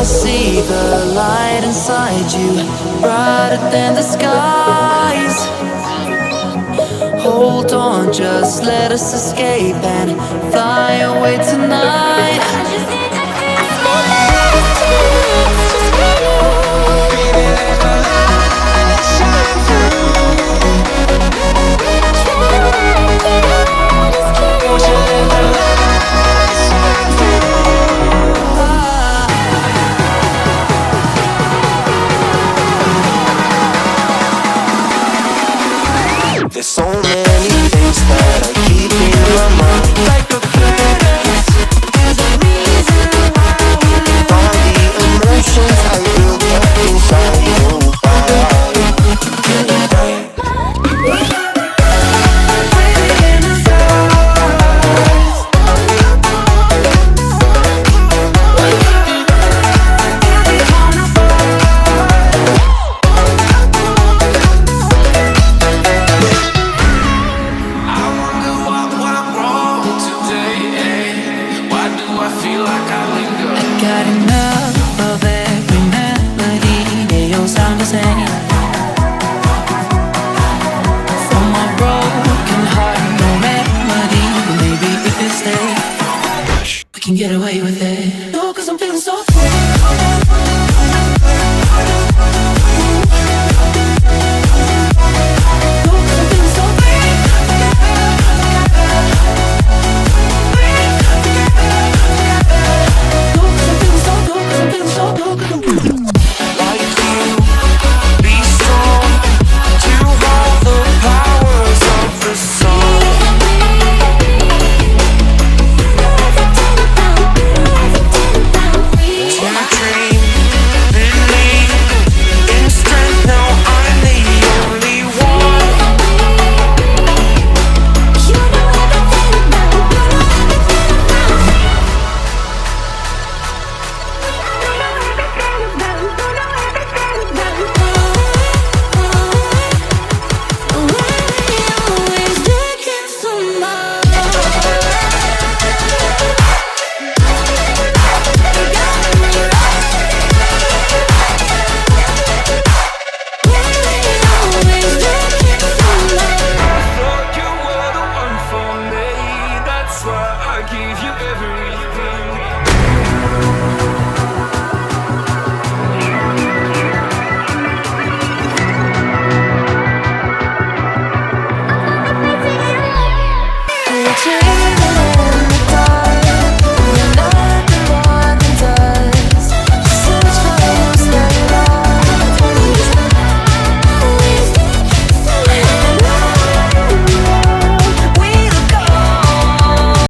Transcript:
I see the light inside you, brighter than the skies. Hold on, just let us escape and fly away tonight. There's so many things that I keep in my mind, like a curtain. There's a reason why we live. All the emotions I built up inside you. Got enough of every melody, they all sound the same. From my broken heart, no remedy. Maybe if we stay, we can get away with it.